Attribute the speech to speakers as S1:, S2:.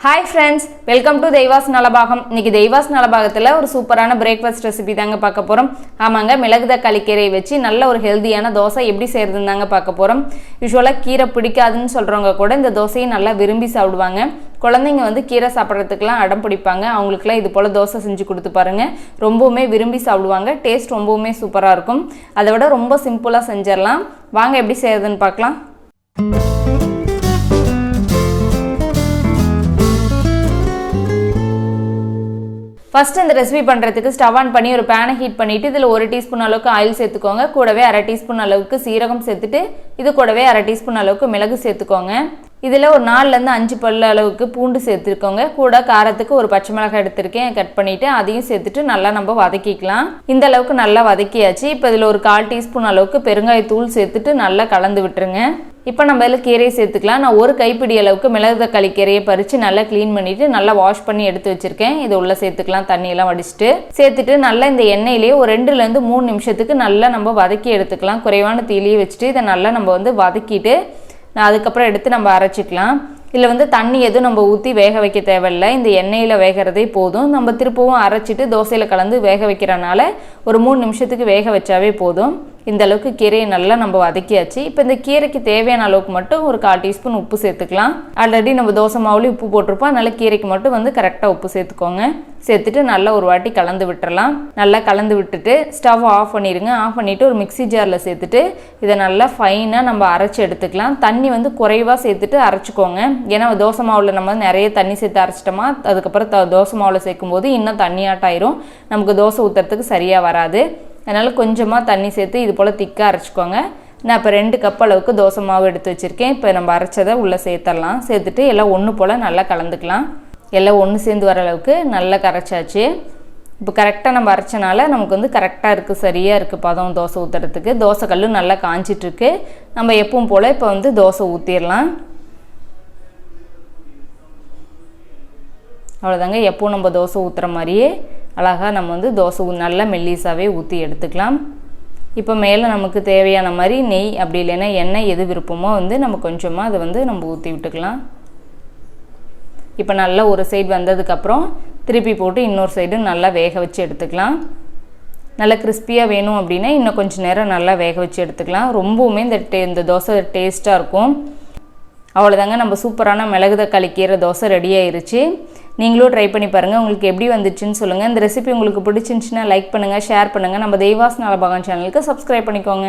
S1: Hi friends, welcome to Deivas Nalabagam. இன்னைக்கு தெய்வாஸ் நலபாகத்துல ஒரு சூப்பரான பிரேக்ஃபாஸ்ட் ரெசிபி தாங்க பார்க்க போறோம். ஆமாங்க, மிளகு தக்காளி கீரை வச்சு நல்ல ஒரு ஹெல்தியான தோசை எப்படி செய்யறதுன்னு தாங்க பார்க்க போறோம். யூசுவலா கீரை பிடிக்காதுன்னு சொல்றவங்க கூட இந்த தோசையை நல்லா விரும்பி சாப்பிடுவாங்க. குழந்தைங்க வந்து கீரை சாப்பிட்றதுக்குலாம் அடம் பிடிப்பாங்க. அவங்களுக்குலாம் இது போல தோசை செஞ்சு கொடுத்து பாருங்க. ரொம்பவுமே விரும்பி சாப்பிடுவாங்க. டேஸ்ட் ரொம்பவுமே சூப்பரா இருக்கும். அதை விட ரொம்ப சிம்பிளா செஞ்சிடலாம். வாங்க எப்படி செய்யறதுன்னு பார்க்கலாம். ஃபர்ஸ்ட் இந்த ரெசிபி பண்ணுறதுக்கு ஸ்டவ் ஆன் பண்ணி ஒரு பேனை ஹீட் பண்ணிவிட்டு இதில் 1 டீஸ்பூன் அளவுக்கு ஆயில் சேர்த்துக்கோங்க. கூடவே 1/2 டீஸ்பூன் அளவுக்கு சீரகம் சேர்த்துட்டு இது கூடவே 1/2 டீஸ்பூன் அளவுக்கு மிளகு சேர்த்துக்கோங்க. இதில் ஒரு 4லேருந்து 5 பல்லு அளவுக்கு பூண்டு சேர்த்துக்கோங்க. கூட காரத்துக்கு ஒரு பச்சை மிளகாய் எடுத்திருக்கேன், கட் பண்ணிவிட்டு அதையும் சேர்த்துட்டு நல்லா நம்ம வதக்கிக்கலாம். இந்த அளவுக்கு நல்லா வதக்கியாச்சு. இப்போ இதில் ஒரு 1/4 டீஸ்பூன் அளவுக்கு பெருங்காயத்தூள் சேர்த்துட்டு நல்லா கலந்து விட்டுருங்க. இப்போ நம்ம இதில் கீரையை சேர்த்துக்கலாம். நான் ஒரு கைப்பிடி அளவுக்கு மிளகு தக்காளி கீரையை பறித்து நல்லா க்ளீன் பண்ணிவிட்டு நல்லா வாஷ் பண்ணி எடுத்து வச்சுருக்கேன். இது உள்ளே சேர்த்துக்கலாம். தண்ணியெல்லாம் வடிச்சிட்டு சேர்த்துட்டு நல்லா இந்த எண்ணெயிலேயே ஒரு 2லேருந்து 3 நிமிஷத்துக்கு நல்லா நம்ம வதக்கி எடுத்துக்கலாம். குறைவான தீயிலேயே வச்சுட்டு இதை நல்லா நம்ம வந்து வதக்கிட்டு அதுக்கப்புறம் எடுத்து நம்ம அரைச்சிக்கலாம். இதில் வந்து தண்ணி எதுவும் நம்ம ஊற்றி வேக வைக்க தேவையில்லை. இந்த எண்ணெயில் வேகிறதே போதும். நம்ம திருப்பவும் அரைச்சிட்டு தோசையில் கலந்து வேக வைக்கிறனால ஒரு 3 நிமிஷத்துக்கு வேக வச்சாவே போதும். இந்த அளவுக்கு கீரையை நல்லா நம்ம வதக்கியாச்சு. இப்போ இந்த கீரைக்கு தேவையான அளவுக்கு மட்டும் ஒரு 1/4 டீஸ்பூன் உப்பு சேர்த்துக்கலாம். ஆல்ரெடி நம்ம தோசை மாவுலேயும் உப்பு போட்டிருப்போம். அதனால கீரைக்கு மட்டும் வந்து கரெக்டாக உப்பு சேர்த்துக்கோங்க. சேர்த்துட்டு நல்லா ஒரு வாட்டி கலந்து விட்டுறலாம். நல்லா கலந்து விட்டுட்டு ஸ்டவ் ஆஃப் பண்ணிடுங்க. ஆஃப் பண்ணிவிட்டு ஒரு மிக்ஸி ஜாரில் சேர்த்துட்டு இதை நல்லா ஃபைனாக நம்ம அரைச்சி எடுத்துக்கலாம். தண்ணி வந்து குறைவாக சேர்த்துட்டு அரைச்சிக்கோங்க. ஏன்னா தோசை மாவில் நம்ம நிறைய தண்ணி சேர்த்து அரைச்சிட்டோமா அதுக்கப்புறம் தோசை மாவில் சேர்க்கும்போது இன்னும் தண்ணியாட்டாயிரும். நமக்கு தோசை ஊற்றுறதுக்கு சரியாக வராது. அதனால் கொஞ்சமாக தண்ணி சேர்த்து இது போல் திக்காக அரைச்சிக்கோங்க. நான் இப்போ 2 கப் அளவுக்கு தோசை மாவு எடுத்து வச்சுருக்கேன். இப்போ நம்ம அரைச்சதை உள்ளே சேர்த்துடலாம். சேர்த்துட்டு எல்லாம் ஒன்று போல் நல்லா கலந்துக்கலாம். எல்லாம் ஒன்று சேர்ந்து வர அளவுக்கு நல்லா கரைச்சாச்சு. இப்போ கரெக்டாக நம்ம அரைச்சனால நமக்கு வந்து கரெக்டாக இருக்குது, சரியாக இருக்குது பதம் தோசை ஊற்றுறதுக்கு. தோசை கல் நல்லா காஞ்சிட்ருக்கு. நம்ம எப்பவும் போல் இப்போ வந்து தோசை ஊற்றிடலாம். அவ்வளோதாங்க. எப்பவும் நம்ம தோசை ஊற்றுற மாதிரியே அழகாக நம்ம வந்து தோசை நல்லா மெல்லிசாவே ஊற்றி எடுத்துக்கலாம். இப்போ மேலே நமக்கு தேவையான மாதிரி நெய் அப்படி இல்லைன்னா எண்ணெய் எது விருப்பமோ வந்து நம்ம கொஞ்சமாக அதை வந்து நம்ம ஊற்றி விட்டுக்கலாம். இப்போ நல்லா ஒரு சைடு வந்ததுக்கப்புறம் திருப்பி போட்டு இன்னொரு சைடு நல்லா வேக வச்சு எடுத்துக்கலாம். நல்லா கிறிஸ்பியாக வேணும் அப்படின்னா இன்னும் கொஞ்சம் நேரம் நல்லா வேக வச்சு எடுத்துக்கலாம். ரொம்பவுமே இந்த தோசை டேஸ்ட்டாக இருக்கும். அவ்வளோதாங்க, நம்ம சூப்பரான மிளகு தக்காளி கீரை தோசை ரெடி ஆயிருச்சு. நீங்களும் ட்ரை பண்ணி பாருங்கள். உங்களுக்கு எப்படி வந்துச்சுன்னு சொல்லுங்கள். இந்த ரெசிபி உங்களுக்கு பிடிச்சிருந்துச்சுன்னா லைக் பண்ணுங்கள், ஷேர் பண்ணுங்கள். நம்ம தெய்வாஸ் நலபாகம் சேனலுக்கு சப்ஸ்கிரைப் பண்ணிக்கோங்க.